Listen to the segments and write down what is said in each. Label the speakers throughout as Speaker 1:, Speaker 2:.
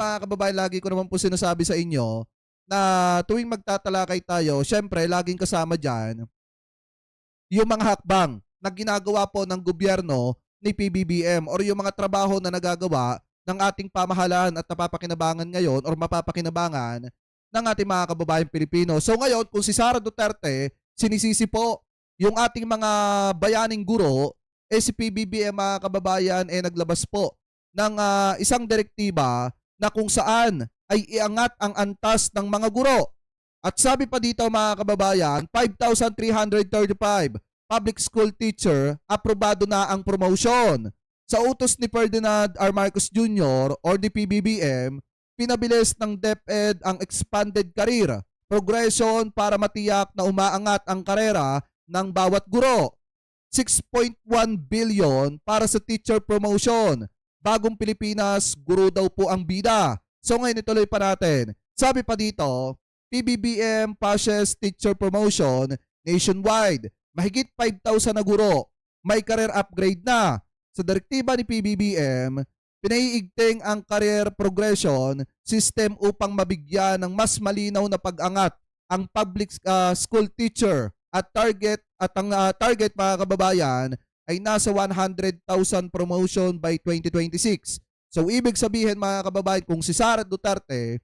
Speaker 1: mga kababayan, lagi ko naman po sinasabi sa inyo na tuwing magtatalakay tayo, syempre laging kasama diyan yung mga hakbang na ginagawa po ng gobyerno ni PBBM or yung mga trabaho na nagagawa ng ating pamahalaan at napapakinabangan ngayon or mapapakinabangan ng ating mga kababayang Pilipino. So ngayon, kung si Sara Duterte, sinisisi po yung ating mga bayaning guro, si PBBM mga kababayan naglabas po ng isang direktiba na kung saan ay iangat ang antas ng mga guro. At sabi pa dito mga kababayan, 5,335 public school teacher, aprobado na ang promotion. Sa utos ni Ferdinand R. Marcos Jr. or ni PBBM, pinabilis ng DepEd ang expanded career progression para matiyak na umaangat ang karera ng bawat guro. 6.1 billion para sa teacher promotion. Bagong Pilipinas, guro daw po ang bida. So ngayon ituloy pa natin. Sabi pa dito, PBBM passes teacher promotion nationwide. Mahigit 5,000 na guro. May career upgrade na. Sa direktiba ni PBBM, pinaiigting ang career progression system upang mabigyan ng mas malinaw na pag-angat ang public school teacher at ang target mga kababayan ay nasa 100,000 promotion by 2026. So ibig sabihin mga kababayan, kung si Sara Duterte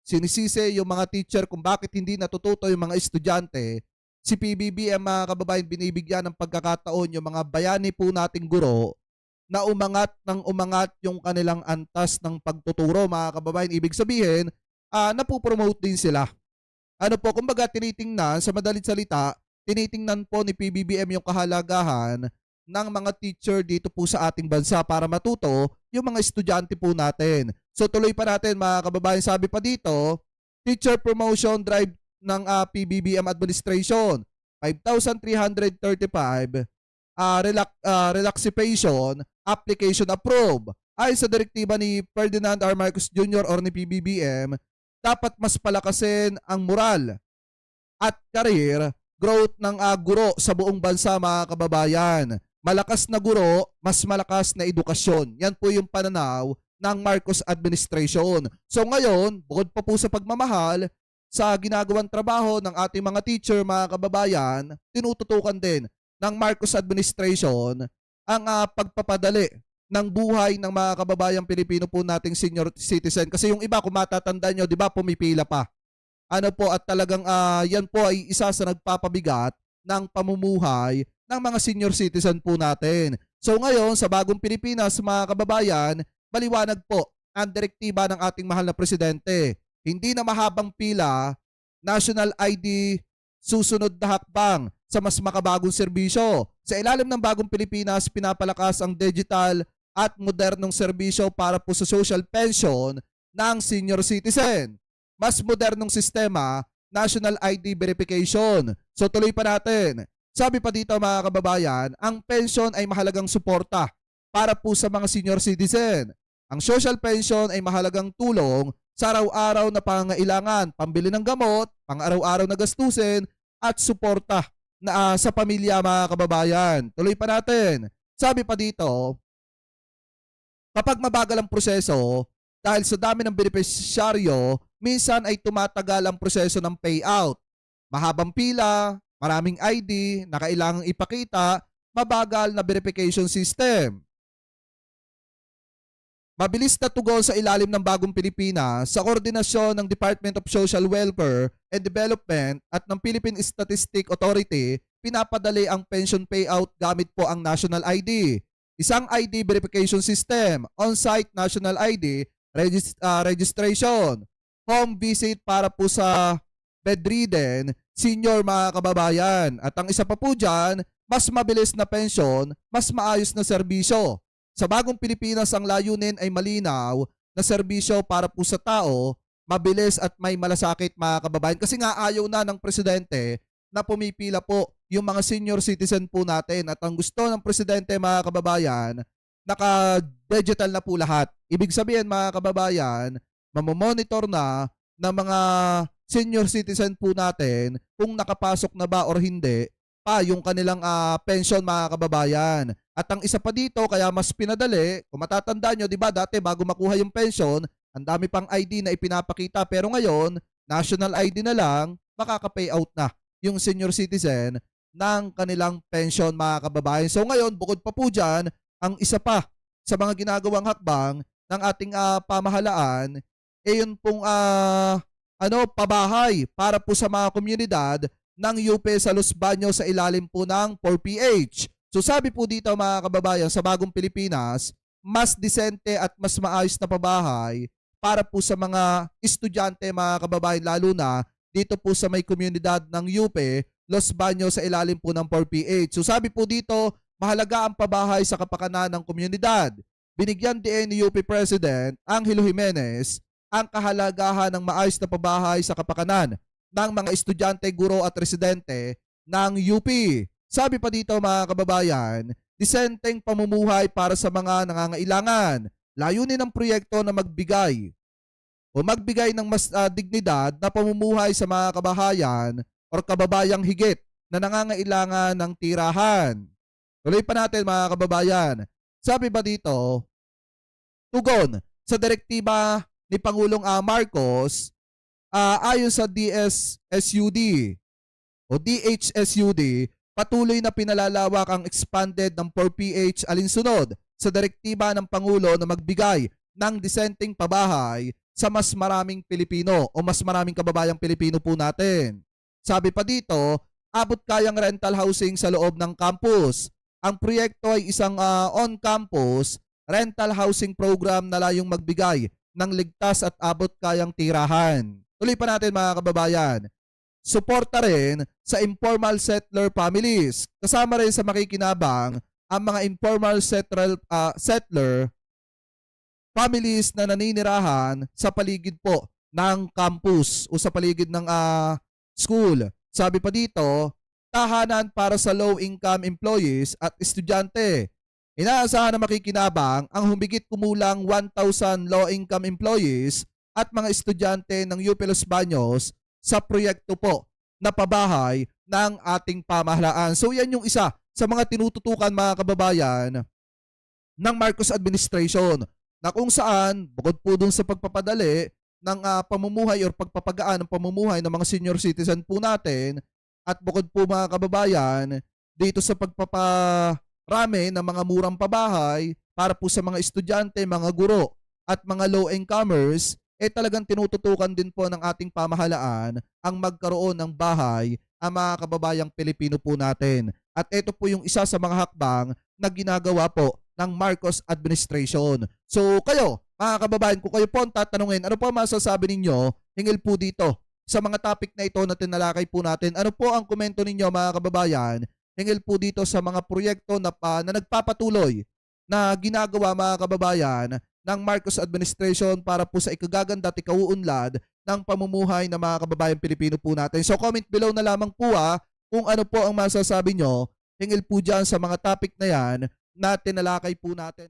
Speaker 1: sinisisi yung mga teacher kung bakit hindi natututo yung mga estudyante, si PBBM mga kababayan binibigyan ng pagkakataon yung mga bayani po nating guro na umangat ng umangat yung kanilang antas ng pagtuturo mga kababayan. Ibig sabihin, napupromote din sila. Ano po, kumbaga tinitingnan, sa madaling salita, tinitingnan po ni PBBM yung kahalagahan ng mga teacher dito po sa ating bansa para matuto yung mga estudyante po natin. So tuloy pa natin mga kababayan, sabi pa dito, teacher promotion drive ng PBBM administration, 5,335 relaxation application approved. Ay sa direktiba ni Ferdinand R. Marcos Jr. or ni PBBM, dapat mas palakasin ang moral at career growth ng guro sa buong bansa mga kababayan. Malakas na guro, mas malakas na edukasyon. Yan po yung pananaw ng Marcos administration. So ngayon, bukod pa po sa pagmamahal sa ginagawang trabaho ng ating mga teacher mga kababayan, tinututukan din ng Marcos administration ang pagpapadali ng buhay ng mga kababayang Pilipino po nating senior citizen. Kasi yung iba, kung matatandaan nyo, di ba, pumipila pa. Ano po, at talagang yan po ay isa sa nagpapabigat ng pamumuhay ng mga senior citizen po natin. So ngayon, sa bagong Pilipinas, mga kababayan, maliwanag po ang direktiba ng ating mahal na presidente. Hindi na mahabang pila, national ID, susunod na hakbang sa mas makabagong serbisyo. Sa ilalim ng bagong Pilipinas, pinapalakas ang digital at modernong serbisyo para po sa social pension ng senior citizen. Mas modernong sistema, national ID verification. So tuloy pa natin. Sabi pa dito mga kababayan, ang pension ay mahalagang suporta para po sa mga senior citizen. Ang social pension ay mahalagang tulong sa araw-araw na pangangailangan, pambili ng gamot, pang-araw-araw na gastusin, at suporta na sa pamilya mga kababayan. Tuloy pa natin. Sabi pa dito, kapag mabagal ang proseso, dahil sa dami ng benepisyaryo, minsan ay tumatagal ang proseso ng payout. Mahabang pila, maraming ID na kailangang ipakita, mabagal na verification system. Mabilis na tugon sa ilalim ng bagong Pilipinas sa koordinasyon ng Department of Social Welfare and Development at ng Philippine Statistic Authority, pinapadali ang pension payout gamit po ang national ID. Isang ID verification system, on-site national ID, registration, home visit para po sa bedridden, senior mga kababayan. At ang isa pa po dyan, mas mabilis na pension, mas maayos na serbisyo. Sa bagong Pilipinas, ang layunin ay malinaw na serbisyo para po sa tao, mabilis at may malasakit mga kababayan. Kasi nga ayaw na ng presidente na pumipila po yung mga senior citizen po natin. At ang gusto ng presidente mga kababayan, naka-digital na po lahat. Ibig sabihin mga kababayan, mamomonitor na ng mga senior citizen po natin kung nakapasok na ba or hindi pa yung kanilang pension mga kababayan. At ang isa pa dito, kaya mas pinadali, kung matatandaan nyo, di ba dati bago makuha yung pension, Ang dami pang ID na ipinapakita pero ngayon, national ID na lang, makaka-payout na yung senior citizen ng kanilang pension mga kababayan. So ngayon, bukod pa po dyan, ang isa pa sa mga ginagawang hakbang ng ating pamahalaan, yun pong pabahay para po sa mga komunidad ng UP sa Los Baños sa ilalim po ng 4PH. So sabi po dito mga kababayan, sa bagong Pilipinas, mas disente at mas maayos na pabahay para po sa mga estudyante mga kababayan, lalo na dito po sa may komunidad ng UP, Los Baños sa ilalim po ng 4PH. So sabi po dito, mahalaga ang pabahay sa kapakanan ng komunidad. Binigyan din ni UP President Angelo Jimenez ang kahalagahan ng maayos na pabahay sa kapakanan ng mga estudyante, guro at residente ng UP. Sabi pa dito mga kababayan, disenteng pamumuhay para sa mga nangangailangan. Layunin ng proyekto na magbigay ng mas dignidad na pamumuhay sa mga kabahayan o kababayang higit na nangangailangan ng tirahan. Tuloy pa natin mga kababayan. Sabi ba dito, tugon sa direktiba ni Pangulong Marcos, ayon sa DHSUD, patuloy na pinalalawak ang expanded ng 4PH alinsunod sa direktiba ng Pangulo na magbigay ng disenteng pabahay sa mas maraming Pilipino o mas maraming kababayang Pilipino po natin. Sabi pa dito, abot kayang rental housing sa loob ng campus. Ang proyekto ay isang on-campus rental housing program na layong magbigay ng ligtas at abot kayang tirahan. Tuloy pa natin mga kababayan. Suporta rin sa informal settler families. Kasama rin sa makikinabang ang mga informal settler families na naninirahan sa paligid po ng campus o sa paligid ng school. Sabi pa dito, tahanan para sa low-income employees at estudyante. Inaasahan na makikinabang ang humigit kumulang 1,000 low-income employees at mga estudyante ng UP Los Baños sa proyekto po na pabahay ng ating pamahalaan. So yan yung isa sa mga tinututukan mga kababayan ng Marcos administration na kung saan bukod po dun sa pagpapadali ng pamumuhay o pagpapagaan ng pamumuhay ng mga senior citizen po natin at bukod po mga kababayan dito sa pagpaparami ng mga murang pabahay para po sa mga estudyante, mga guro at mga low-incomers, talagang tinututukan din po ng ating pamahalaan ang magkaroon ng bahay ang mga kababayang Pilipino po natin. At ito po yung isa sa mga hakbang na ginagawa po ng Marcos administration. So kayo, mga kababayan, kung kayo po ang tatanungin, ano po ang masasabi ninyo hinggil po dito sa mga topic na ito na tinalakay po natin? Ano po ang komento ninyo mga kababayan hinggil po dito sa mga proyekto na nagpapatuloy na ginagawa mga kababayan ng Marcos administration para po sa ikagaganda at ikauunlad ng pamumuhay ng mga kababayang Pilipino po natin. So comment below na lamang po kung ano po ang masasabi nyo hinggil po dyan sa mga topic na yan na tinalakay po natin.